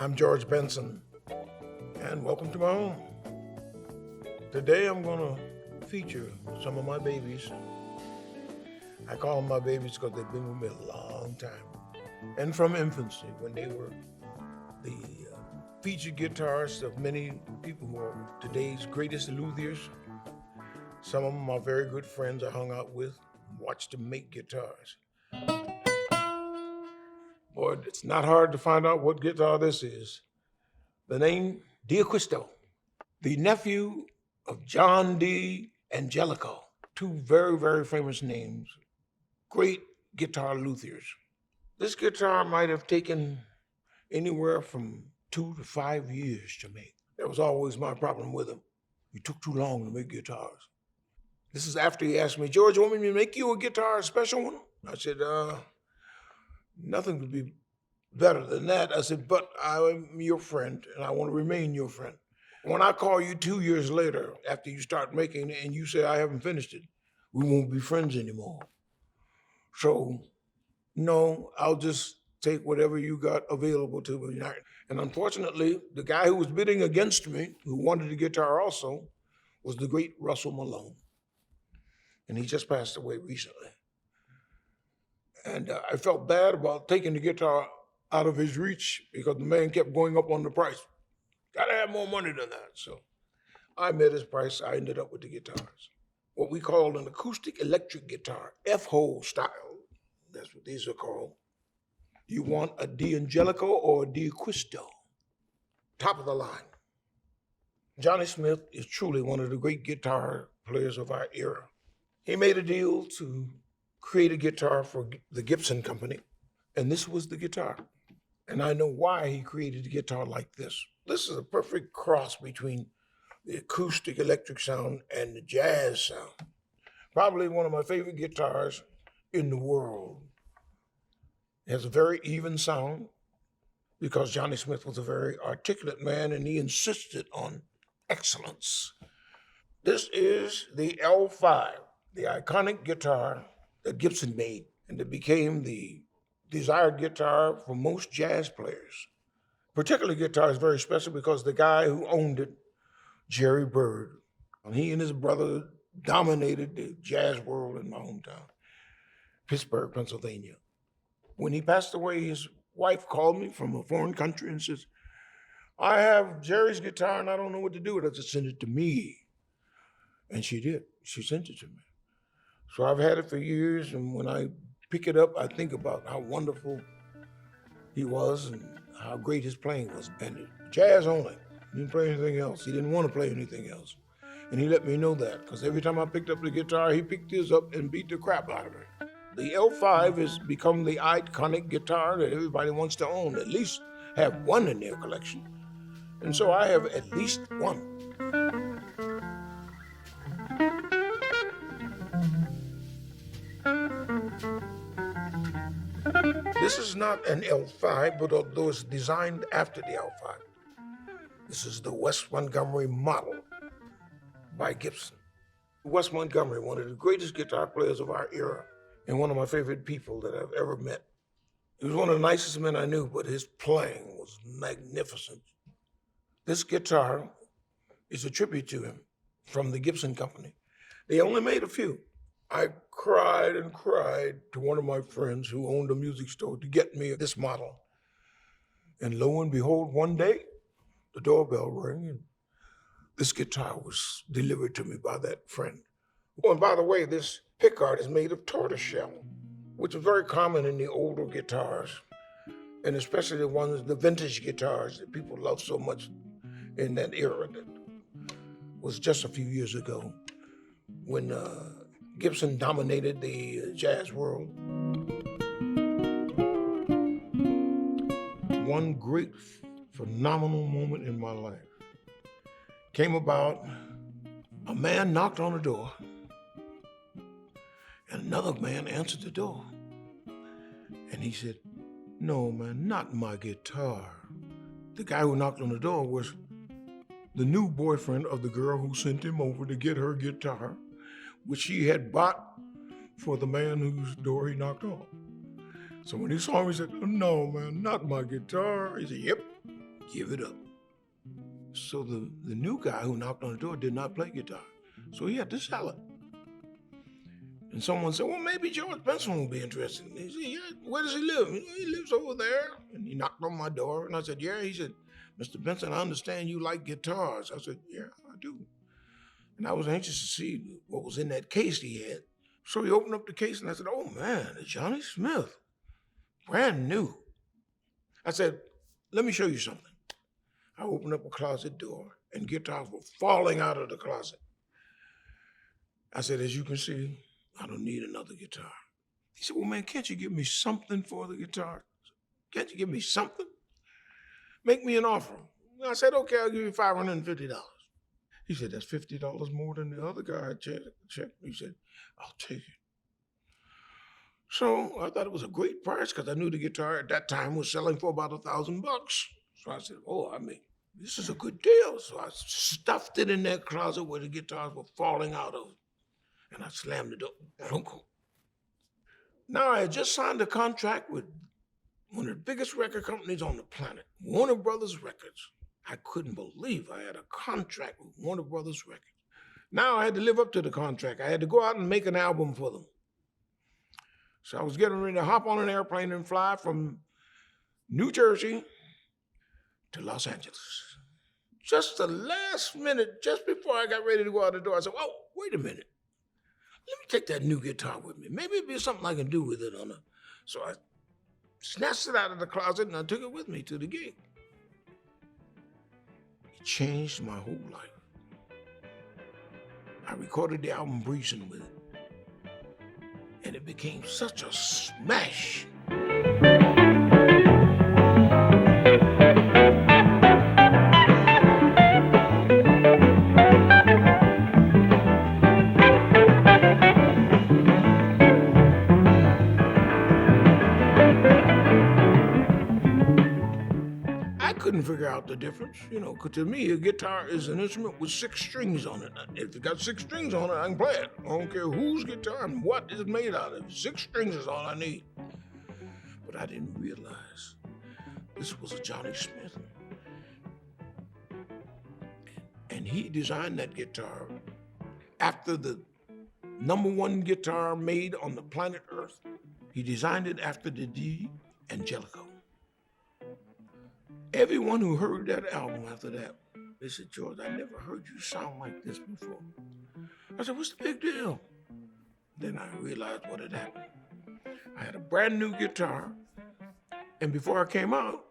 I'm George Benson, and welcome to my home. Today I'm going to feature some of my babies. I call them my babies because they've been with me a long time. And from infancy, when they were the featured guitarists of many people who are today's greatest luthiers. Some of them are very good friends I hung out with, watched them make guitars. Boy, it's not hard to find out what guitar this is. The name D'Acquisto, the nephew of John D. Angelico, two very, very famous names, great guitar luthiers. This guitar might have taken anywhere from 2 to 5 years to make. That was always my problem with him. He took too long to make guitars. This is after he asked me, George, you want me to make you a guitar, a special one? I said, nothing could be better than that. I said, but I'm your friend, and I want to remain your friend. When I call you 2 years later, after you start making it, and you say I haven't finished it, we won't be friends anymore. So, no, I'll just take whatever you got available to me. And unfortunately, the guy who was bidding against me, who wanted the guitar also, was the great Russell Malone. And he just passed away recently. And I felt bad about taking the guitar out of his reach because the man kept going up on the price. Gotta have more money than that. So I met his price. I ended up with the guitars. What we call an acoustic electric guitar, F-hole style. That's what these are called. You want a D'Angelico or a D'Acquisto, top of the line. Johnny Smith is truly one of the great guitar players of our era. He made a deal to create a guitar for the Gibson company, and this was the guitar. And I know why he created a guitar like this. This is a perfect cross between the acoustic electric sound and the jazz sound. Probably one of my favorite guitars in the world. It has a very even sound because Johnny Smith was a very articulate man and he insisted on excellence. This is the L5, the iconic guitar that Gibson made, and it became the desired guitar for most jazz players. Particular guitar is very special because the guy who owned it, Jerry Byrd, and he and his brother dominated the jazz world in my hometown, Pittsburgh, Pennsylvania. When he passed away, his wife called me from a foreign country and says, I have Jerry's guitar and I don't know what to do with it. Just send it to me. And she did. She sent it to me. So I've had it for years, and when I pick it up, I think about how wonderful he was and how great his playing was. And jazz only. He didn't play anything else. He didn't want to play anything else. And he let me know that, because every time I picked up the guitar, he picked his up and beat the crap out of it. The L5 has become the iconic guitar that everybody wants to own, at least have one in their collection. And so I have at least one. This is not an L5, but although it's designed after the L5. This is the Wes Montgomery model by Gibson. Wes Montgomery, one of the greatest guitar players of our era, and one of my favorite people that I've ever met. He was one of the nicest men I knew, but his playing was magnificent. This guitar is a tribute to him from the Gibson company. They only made a few. I cried and cried to one of my friends who owned a music store to get me this model. And lo and behold, one day, the doorbell rang and this guitar was delivered to me by that friend. Oh, and by the way, this pickguard is made of tortoiseshell, which is very common in the older guitars, and especially the vintage guitars that people love so much in that era. That was just a few years ago when Gibson dominated the jazz world. One great, phenomenal moment in my life came about. A man knocked on the door, and another man answered the door. And he said, no, man, not my guitar. The guy who knocked on the door was the new boyfriend of the girl who sent him over to get her guitar, which she had bought for the man whose door he knocked on. So when he saw him, he said, no, man, not my guitar. He said, yep, give it up. So the new guy who knocked on the door did not play guitar. So he had to sell it. And someone said, well, maybe George Benson will be interested. And he said, yeah, where does he live? He lives over there. And he knocked on my door. And I said, yeah. He said, Mr. Benson, I understand you like guitars. I said, yeah, I do. And I was anxious to see what was in that case he had. So he opened up the case and I said, oh man, it's Johnny Smith. Brand new. I said, let me show you something. I opened up a closet door and guitars were falling out of the closet. I said, as you can see, I don't need another guitar. He said, well, man, can't you give me something for the guitar? Can't you give me something? Make me an offer. I said, okay, I'll give you $550. He said, that's $50 more than the other guy I checked. He said, I'll take it. So I thought it was a great price because I knew the guitar at that time was selling for about $1,000. So I said, oh, this is a good deal. So I stuffed it in that closet where the guitars were falling out of. And I slammed the door. Uncle. Now, I had just signed a contract with one of the biggest record companies on the planet, Warner Brothers Records. I couldn't believe I had a contract with Warner Brothers Records. Now I had to live up to the contract. I had to go out and make an album for them. So I was getting ready to hop on an airplane and fly from New Jersey to Los Angeles. Just the last minute, just before I got ready to go out the door, I said, oh, wait a minute. Let me take that new guitar with me. Maybe it'll be something I can do with it on a. So I snatched it out of the closet and I took it with me to the gig. It changed my whole life. I recorded the album Breezin with it. And it became such a smash. Couldn't figure out the difference, because to me, a guitar is an instrument with 6 strings on it. If it got 6 strings on it, I can play it. I don't care whose guitar and what it's made out of. 6 strings is all I need. But I didn't realize this was a Johnny Smith. And he designed that guitar after the #1 guitar made on the planet Earth. He designed it after the Django. Everyone who heard that album after that, they said, George, I never heard you sound like this before. I said, what's the big deal? Then I realized what had happened. I had a brand new guitar, and before I came out,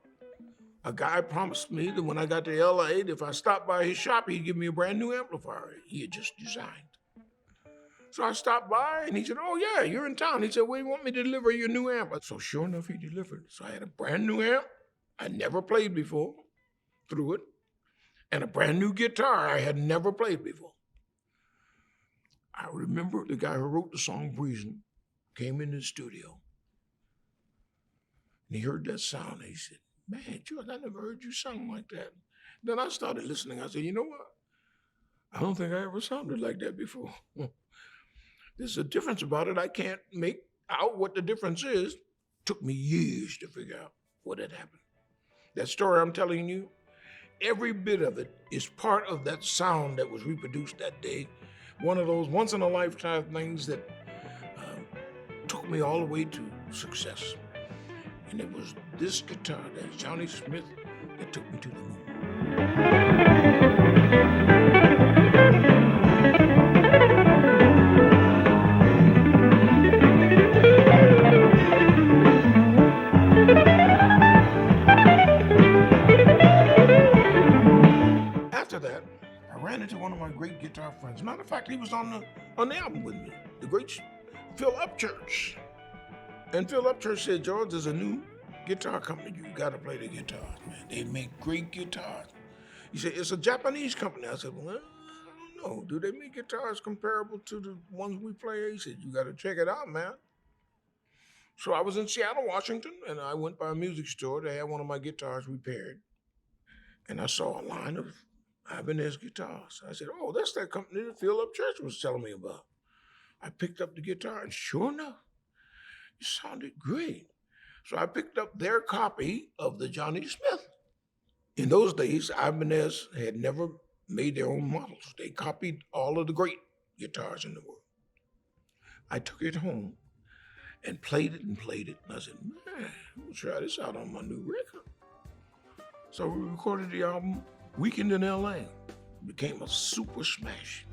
a guy promised me that when I got to LA, if I stopped by his shop, he'd give me a brand new amplifier he had just designed. So I stopped by, and he said, oh yeah, you're in town. He said, well, you want me to deliver your new amp? So sure enough, he delivered. So I had a brand new amp I never played before, through it, and a brand new guitar I had never played before. I remember the guy who wrote the song Breezin came in the studio, and he heard that sound, and he said, man, George, I never heard you sound like that. Then I started listening. I said, you know what? I don't think I ever sounded like that before. There's a difference about it. I can't make out what the difference is. Took me years to figure out what had happened. That story I'm telling you, every bit of it is part of that sound that was reproduced that day. One of those once-in-a-lifetime things that took me all the way to success. And it was this guitar, that Johnny Smith, that took me to the moon. One of my great guitar friends. Matter of fact, he was on the album with me, the great Phil Upchurch. And Phil Upchurch said, George, there's a new guitar company. You got to play the guitars, man. They make great guitars. He said, it's a Japanese company. I said, well, I don't know. Do they make guitars comparable to the ones we play? He said, you got to check it out, man. So I was in Seattle, Washington, and I went by a music store. They had one of my guitars repaired. And I saw a line of Ibanez guitars. I said, oh, that's that company that Phil Upchurch was telling me about. I picked up the guitar, and sure enough, it sounded great. So I picked up their copy of the Johnny Smith In those days, Ibanez had never made their own models. They copied all of the great guitars in the world. I took it home and played it and played it. And I said, man, I'm gonna try this out on my new record. So we recorded the album Weekend in LA. It became a super smash.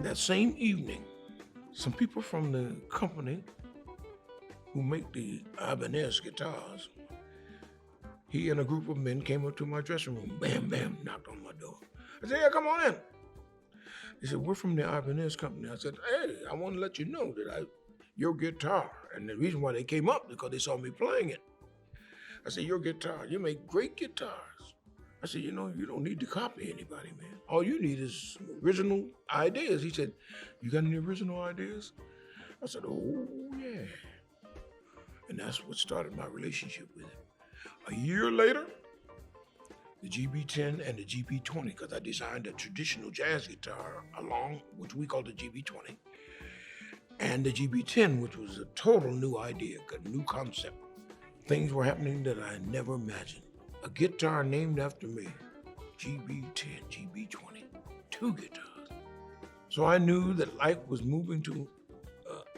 That same evening, some people from the company who make the Ibanez guitars, he and a group of men came up to my dressing room, bam, bam, knocked on my door. I said, yeah, come on in. He said, we're from the Ibanez company. I said, hey, I want to let you know that your guitar, and the reason why they came up because they saw me playing it. I said, your guitar, you make great guitars. I said, you know, you don't need to copy anybody, man. All you need is some original ideas. He said, you got any original ideas? I said, oh, yeah. And that's what started my relationship with him. A year later, the GB10 and the GB20, because I designed a traditional jazz guitar along, which we call the GB20, and the GB10, which was a total new idea, a new concept. Things were happening that I never imagined. A guitar named after me, GB10, GB20, 2 guitars. So I knew that life was moving to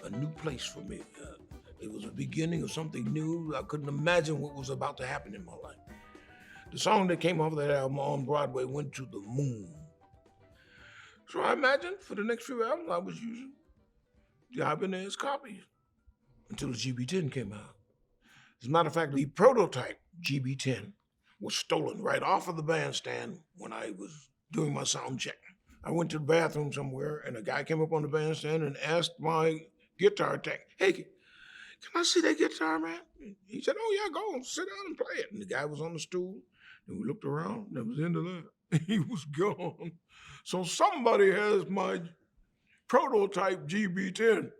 a new place for me. It was a beginning of something new. I couldn't imagine what was about to happen in my life. The song that came off of that album on Broadway went to the moon. So I imagined for the next few albums I was using the Ibanez copies until the GB10 came out. As a matter of fact, the prototype GB10 was stolen right off of the bandstand when I was doing my sound check. I went to the bathroom somewhere and a guy came up on the bandstand and asked my guitar tech, hey, can I see that guitar, man? He said, oh yeah, go sit down and play it. And the guy was on the stool and we looked around and that was the end of that. He was gone. So somebody has my prototype GB10.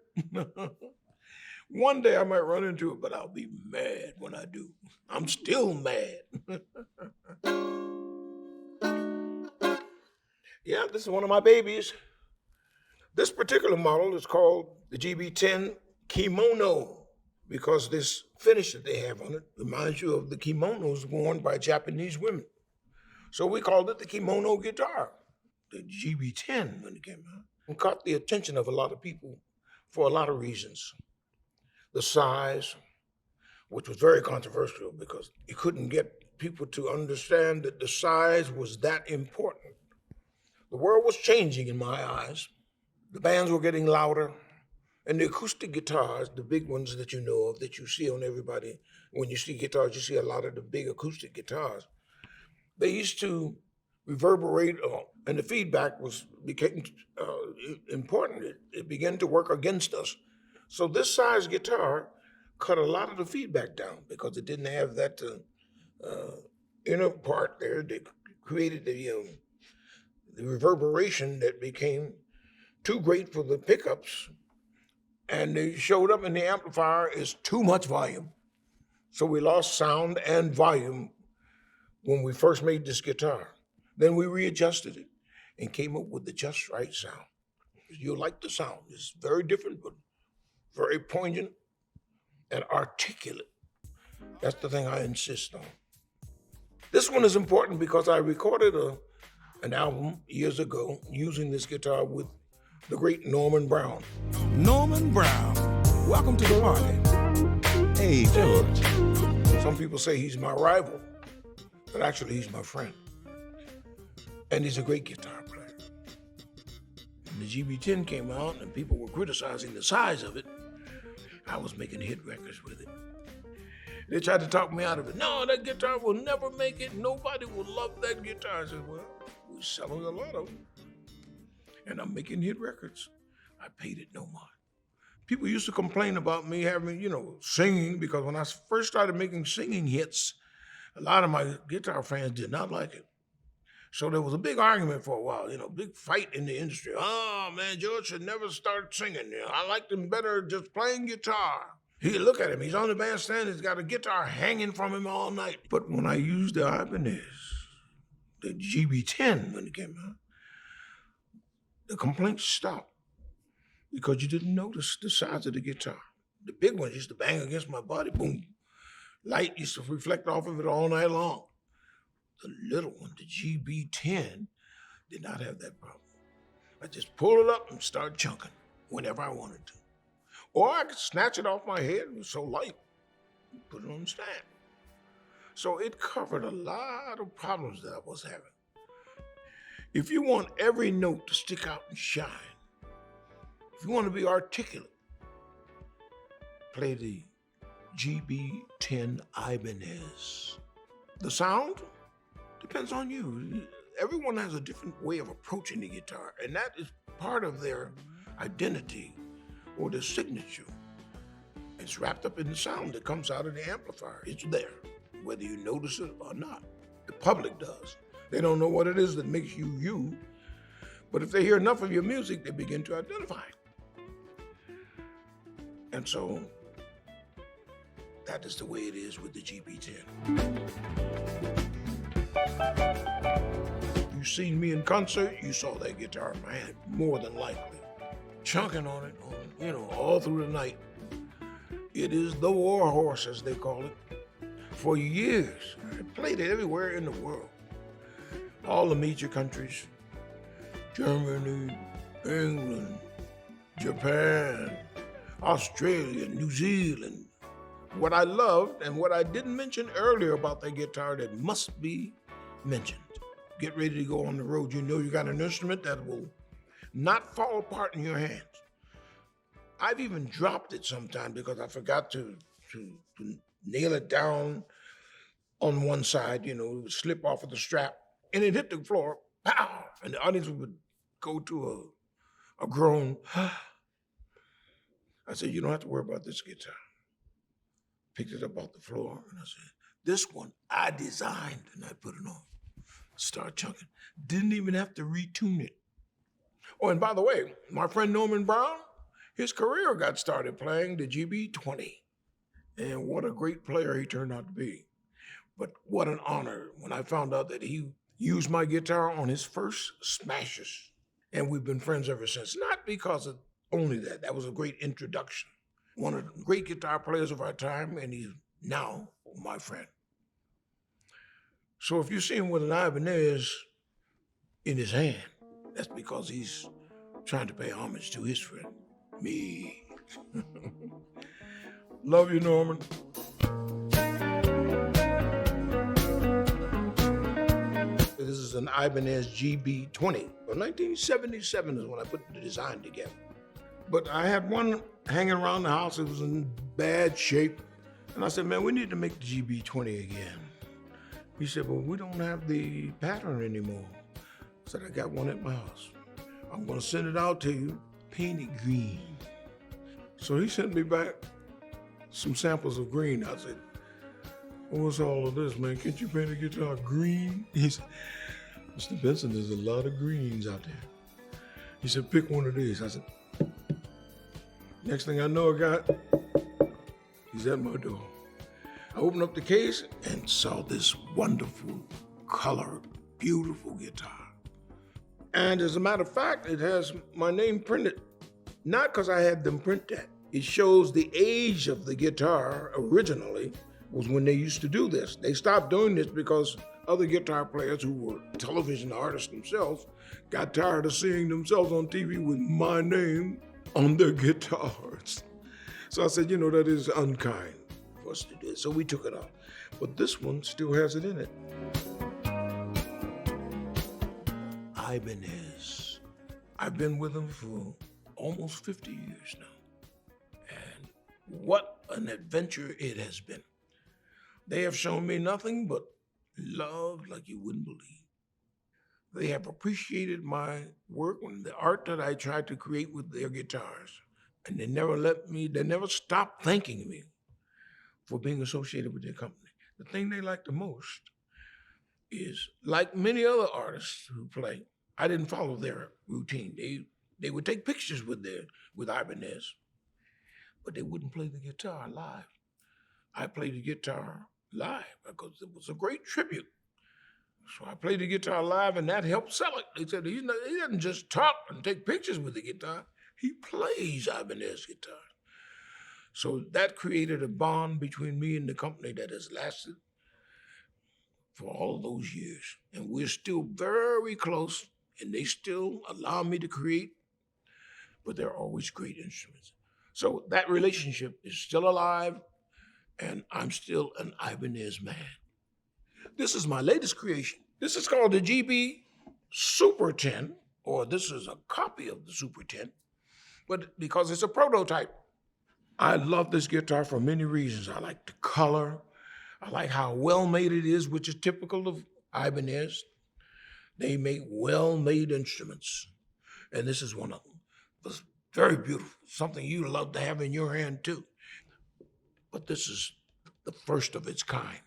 One day I might run into it, but I'll be mad when I do. I'm still mad. Yeah, this is one of my babies. This particular model is called the GB10 Kimono because this finish that they have on it reminds you of the kimonos worn by Japanese women. So we called it the Kimono guitar, the GB10 when it came out. It caught the attention of a lot of people for a lot of reasons. The size, which was very controversial because you couldn't get people to understand that the size was that important. The world was changing in my eyes. The bands were getting louder, and the acoustic guitars, the big ones that you know of, that you see on everybody, when you see guitars, you see a lot of the big acoustic guitars. They used to reverberate, and the feedback became important. It began to work against us. So this size guitar cut a lot of the feedback down because it didn't have that inner part there that created the reverberation that became too great for the pickups. And they showed up in the amplifier as too much volume. So we lost sound and volume when we first made this guitar. Then we readjusted it and came up with the just right sound. You'll like the sound. It's very different, but very poignant and articulate. That's the thing I insist on. This one is important because I recorded an album years ago using this guitar with the great Norman Brown. Norman Brown, welcome to the party. Hey, George. Some people say he's my rival, but actually he's my friend. And he's a great guitar player. When the GB10 came out and people were criticizing the size of it, I was making hit records with it. They tried to talk me out of it. No, that guitar will never make it. Nobody will love that guitar. I said, well, we're selling a lot of them. And I'm making hit records. I paid it no mind. People used to complain about me having, singing, because when I first started making singing hits, a lot of my guitar fans did not like it. So there was a big argument for a while, big fight in the industry. Oh, man, George should never start singing. I liked him better just playing guitar. Look at him. He's on the bandstand. He's got a guitar hanging from him all night. But when I used the Ibanez, the GB10 when it came out, the complaints stopped. because you didn't notice the size of the guitar. The big ones used to bang against my body, boom. Light used to reflect off of it all night long. The little one, the GB10, did not have that problem. I just pull it up and start chunking whenever I wanted to. Or I could snatch it off my head, it was so light, put it on the stand. So it covered a lot of problems that I was having. If you want every note to stick out and shine, if you want to be articulate, play the GB10 Ibanez. The sound depends on you. Everyone has a different way of approaching the guitar, and that is part of their identity or their signature. It's wrapped up in the sound that comes out of the amplifier. It's there, whether you notice it or not. The public does. They don't know what it is that makes you you, but if they hear enough of your music, they begin to identify it. And so that is the way it is with the GB10. You seen me in concert, you saw that guitar in my hand, more than likely. Chunking on it, all through the night. It is the war horse, as they call it. For years, I played it everywhere in the world. All the major countries, Germany, England, Japan, Australia, New Zealand. What I loved and what I didn't mention earlier about that guitar that must be mentioned. Get ready to go on the road. You know you got an instrument that will not fall apart in your hands. I've even dropped it sometimes because I forgot to nail it down on one side, it would slip off of the strap and it hit the floor, pow, and the audience would go to a groan. I said, you don't have to worry about this guitar. Picked it up off the floor and I said, this one I designed, and I put it on. Start chunking. Didn't even have to retune it. Oh, and by the way, my friend Norman Brown, his career got started playing the GB20. And what a great player he turned out to be. But what an honor when I found out that he used my guitar on his first smashes. And we've been friends ever since. Not because of only that. That was a great introduction. One of the great guitar players of our time, and he's now my friend. So if you see him with an Ibanez in his hand, that's because he's trying to pay homage to his friend, me. Love you, Norman. This is an Ibanez GB20. Well, 1977 is when I put the design together. But I had one hanging around the house. It was in bad shape. And I said, man, we need to make the GB20 again. He said, well, we don't have the pattern anymore. I said, I got one at my house. I'm gonna send it out to you, painted green. So he sent me back some samples of green. I said, what's all of this, man? Can't you paint a guitar green? He said, Mr. Benson, there's a lot of greens out there. He said, pick one of these. I said, next thing I know, he's at my door. I opened up the case and saw this wonderful, colored, beautiful guitar. And as a matter of fact, it has my name printed, not because I had them print that. It shows the age of the guitar originally was when they used to do this. They stopped doing this because other guitar players who were television artists themselves got tired of seeing themselves on TV with my name on their guitars. So I said, that is unkind for us to do it. So we took it off. But this one still has it in it. Ibanez. I've been with them for almost 50 years now. And what an adventure it has been. They have shown me nothing but love like you wouldn't believe. They have appreciated my work and the art that I tried to create with their guitars. And they never stopped thanking me for being associated with their company. The thing they like the most is, like many other artists who play, I didn't follow their routine. They would take pictures with Ibanez, but they wouldn't play the guitar live. I played the guitar live because it was a great tribute. So I played the guitar live, and that helped sell it. They said, he doesn't just talk and take pictures with the guitar. He plays Ibanez guitar. So that created a bond between me and the company that has lasted for all those years. And we're still very close, and they still allow me to create, but they're always great instruments. So that relationship is still alive, and I'm still an Ibanez man. This is my latest creation. This is called the GB Super 10, or this is a copy of the Super 10, but because it's a prototype. I love this guitar for many reasons. I like the color. I like how well-made it is, which is typical of Ibanez. They make well-made instruments, and this is one of them. It's very beautiful, something you love to have in your hand too. But this is the first of its kind.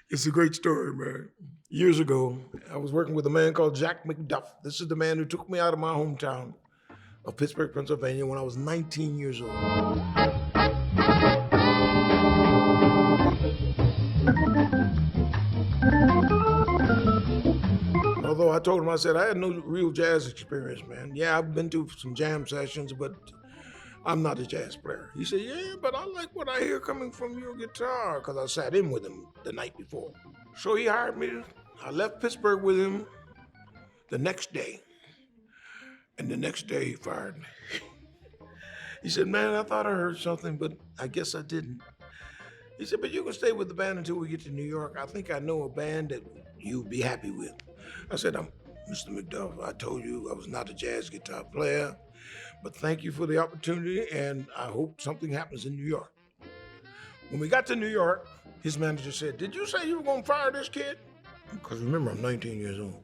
It's a great story, man. Years ago, I was working with a man called Jack McDuff. This is the man who took me out of my hometown of Pittsburgh, Pennsylvania when I was 19 years old. Although I told him, I said, I had no real jazz experience, man. Yeah, I've been to some jam sessions, but I'm not a jazz player. He said, yeah, but I like what I hear coming from your guitar, because I sat in with him the night before. So he hired me. I left Pittsburgh with him the next day. And the next day he fired me. He said, man, I thought I heard something, but I guess I didn't. He said, but you can stay with the band until we get to New York. I think I know a band that you'd be happy with. I said, I'm Mr. McDuff. I told you I was not a jazz guitar player, but thank you for the opportunity, and I hope something happens in New York. When we got to New York, his manager said, did you say you were going to fire this kid? Because remember, I'm 19 years old.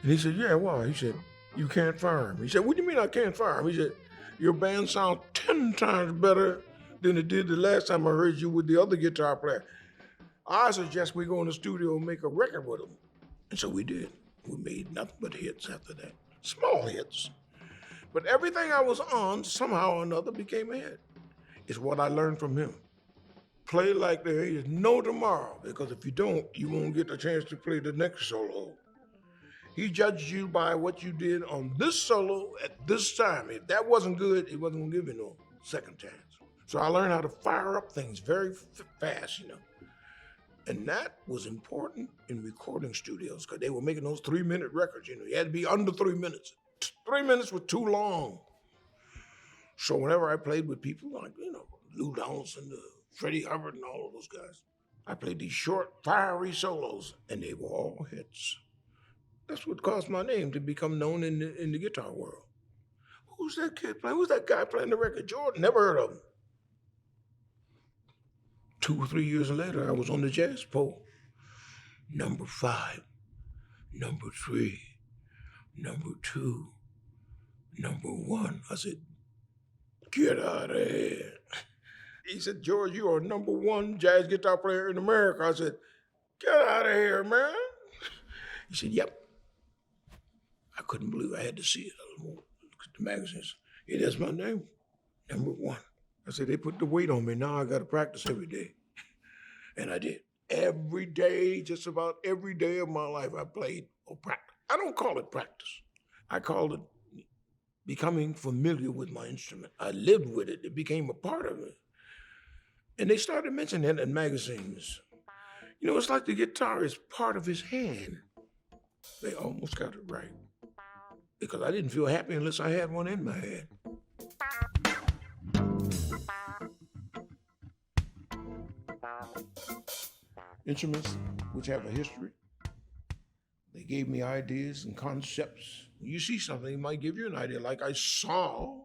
And he said, yeah, why? He said, you can't fire him. He said, what do you mean I can't fire him? He said, your band sounds 10 times better than it did the last time I heard you with the other guitar player. I suggest we go in the studio and make a record with him. And so we did. We made nothing but hits after that. Small hits. But everything I was on, somehow or another, became a hit. It's what I learned from him. Play like there is no tomorrow, because if you don't, you won't get a chance to play the next solo. He judged you by what you did on this solo at this time. If that wasn't good, he wasn't gonna give you no second chance. So I learned how to fire up things very fast, you know. And that was important in recording studios, because they were making those 3-minute records, you know. You had to be under 3 minutes. 3 minutes was too long. So whenever I played with people like, you know, Lou Donaldson, Freddie Hubbard, and all of those guys, I played these short, fiery solos, and they were all hits. That's what caused my name to become known in the guitar world. Who's that kid playing? Who's that guy playing the record? George? Never heard of him. 2 or 3 years later, I was on the jazz poll. Number 5, number 3, number 2, number 1. I said, get out of here. He said, George, you are number 1 jazz guitar player in America. I said, get out of here, man. He said, yep. I couldn't believe I had to see it. I looked at the magazines. It is my name, number 1. I said, they put the weight on me. Now I got to practice every day. And I did. Every day, just about every day of my life, I played or practiced. I don't call it practice. I call it becoming familiar with my instrument. I lived with it. It became a part of me. And they started mentioning it in magazines. You know, it's like the guitar is part of his hand. They almost got it right. Because I didn't feel happy unless I had one in my hand. Instruments which have a history. They gave me ideas and concepts. You see something, it might give you an idea. Like I saw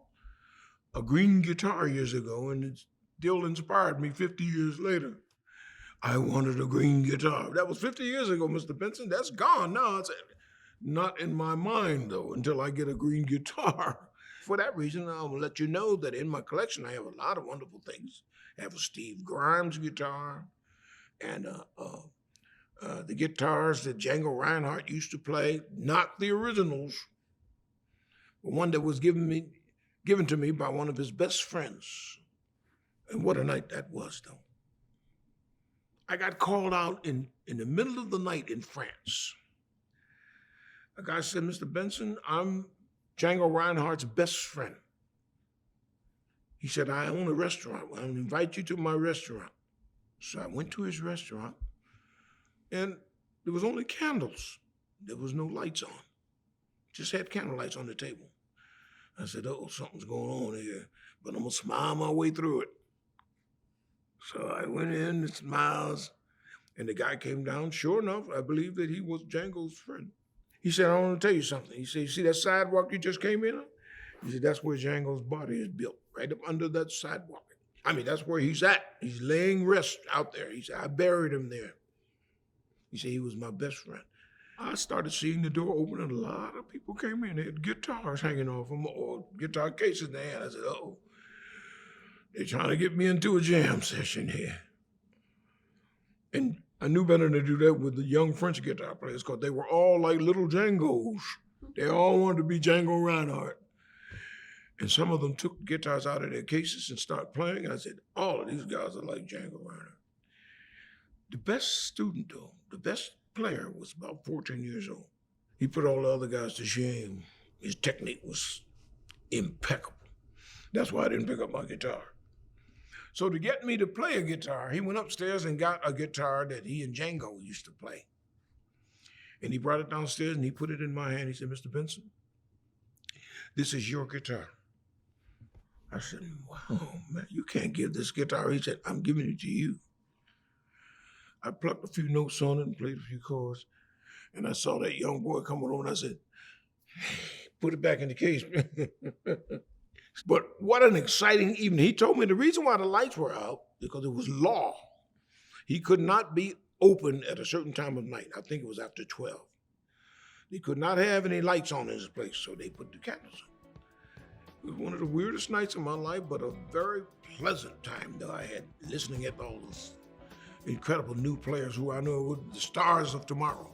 a green guitar years ago, and it still inspired me 50 years later. I wanted a green guitar. That was 50 years ago, Mr. Benson. That's gone now. It's not in my mind, though, until I get a green guitar. For that reason, I'll let you know that in my collection, I have a lot of wonderful things. I have a Steve Grimes guitar, and the guitars that Django Reinhardt used to play, not the originals, but one that was given to me by one of his best friends. And what a night that was, though. I got called out in the middle of the night in France. A guy said, Mr. Benson, I'm Django Reinhardt's best friend. He said, I own a restaurant. I want to invite you to my restaurant. So I went to his restaurant, and there was only candles. There was no lights on. Just had candle lights on the table. I said, oh, something's going on here, but I'm going to smile my way through it. So I went in, and smiles, and the guy came down. Sure enough, I believe that he was Django's friend. He said, I want to tell you something. He said, you see that sidewalk you just came in on? He said, that's where Django's body is built, right up under that sidewalk. I mean, that's where he's at. He's laying rest out there. He said, I buried him there. He said, he was my best friend. I started seeing the door open, and a lot of people came in. They had guitars hanging off them or guitar cases in their hand. I said, oh, they're trying to get me into a jam session here. And I knew better than to do that with the young French guitar players because they were all like little Djangos. They all wanted to be Django Reinhardt. And some of them took guitars out of their cases and started playing. And I said, all of these guys are like Django Reinhardt. The best student, though, the best player was about 14 years old. He put all the other guys to shame. His technique was impeccable. That's why I didn't pick up my guitar. So to get me to play a guitar, he went upstairs and got a guitar that he and Django used to play. And he brought it downstairs and he put it in my hand. He said, Mr. Benson, this is your guitar. I said, wow, man, you can't give this guitar. He said, I'm giving it to you. I plucked a few notes on it and played a few chords. And I saw that young boy coming over and I said, hey, put it back in the case. But what an exciting evening. He told me the reason why the lights were out, because it was law. He could not be open at a certain time of night. I think it was after 12. They could not have any lights on in his place, so they put the candles on. It was one of the weirdest nights of my life, but a very pleasant time that I had listening at all those incredible new players who I know were the stars of tomorrow.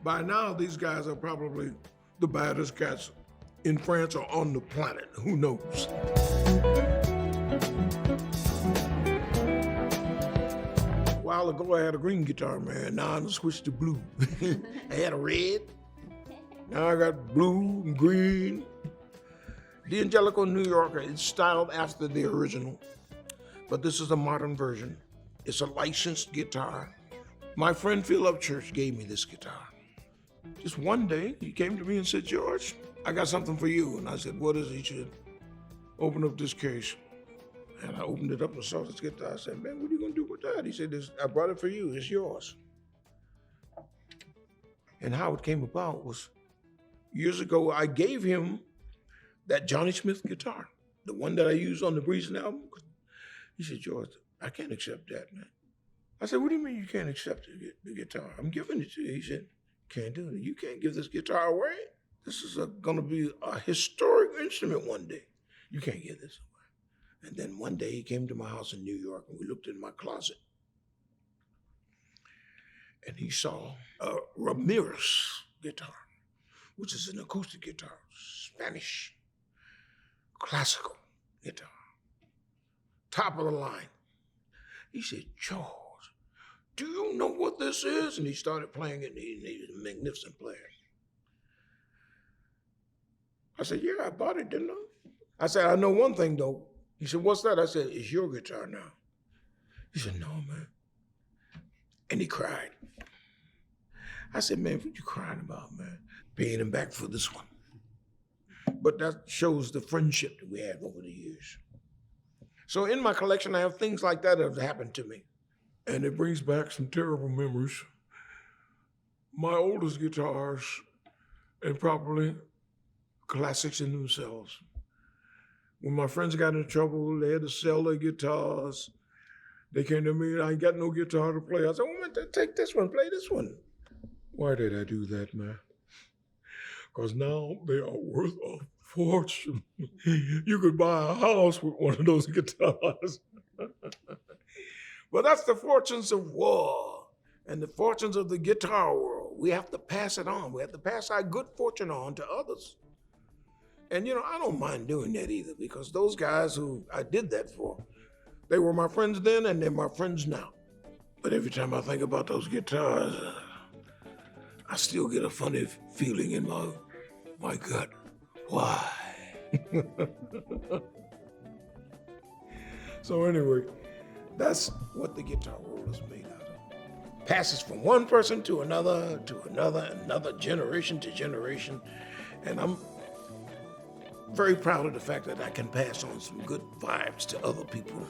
By now, these guys are probably the baddest cats in France or on the planet. Who knows? A while ago, I had a green guitar, man. Now I'm switched to blue. I had a red. Now I got blue and green. The Angelico New Yorker is styled after the original, but this is a modern version. It's a licensed guitar. My friend Phil Upchurch gave me this guitar. Just one day, he came to me and said, George, I got something for you. And I said, what is it? He said, open up this case. And I opened it up and saw this guitar. I said, man, what are you gonna do with that? He said, I brought it for you, it's yours. And how it came about was, years ago, I gave him that Johnny Smith guitar, the one that I used on the Breezin album. He said, George, I can't accept that, man. I said, what do you mean you can't accept the guitar? I'm giving it to you. He said, can't do it. You can't give this guitar away. This is gonna be a historic instrument one day. You can't give this away. And then one day he came to my house in New York and we looked in my closet. And he saw a Ramirez guitar, which is an acoustic guitar, Spanish, classical guitar, top of the line. He said, George, do you know what this is? And he started playing it, and he was a magnificent player. I said, yeah, I bought it, didn't I? I said, I know one thing, though. He said, what's that? I said, it's your guitar now. He said, no, man. And he cried. I said, man, what you crying about, man? Paying him back for this one. But that shows the friendship that we have over the years. So in my collection, I have things like that have happened to me. And it brings back some terrible memories. My oldest guitars, and probably classics in themselves. When my friends got in trouble, they had to sell their guitars. They came to me, I ain't got no guitar to play. I said, oh, man, take this one, play this one. Why did I do that, man? Because now they are worth a fortune. You could buy a house with one of those guitars. But that's the fortunes of war and the fortunes of the guitar world. We have to pass it on. We have to pass our good fortune on to others. And, I don't mind doing that either, because those guys who I did that for, they were my friends then and they're my friends now. But every time I think about those guitars, I still get a funny feeling in my gut. Why? So anyway, that's what the guitar world is made out of. Passes from one person to another, another generation to generation. And I'm very proud of the fact that I can pass on some good vibes to other people.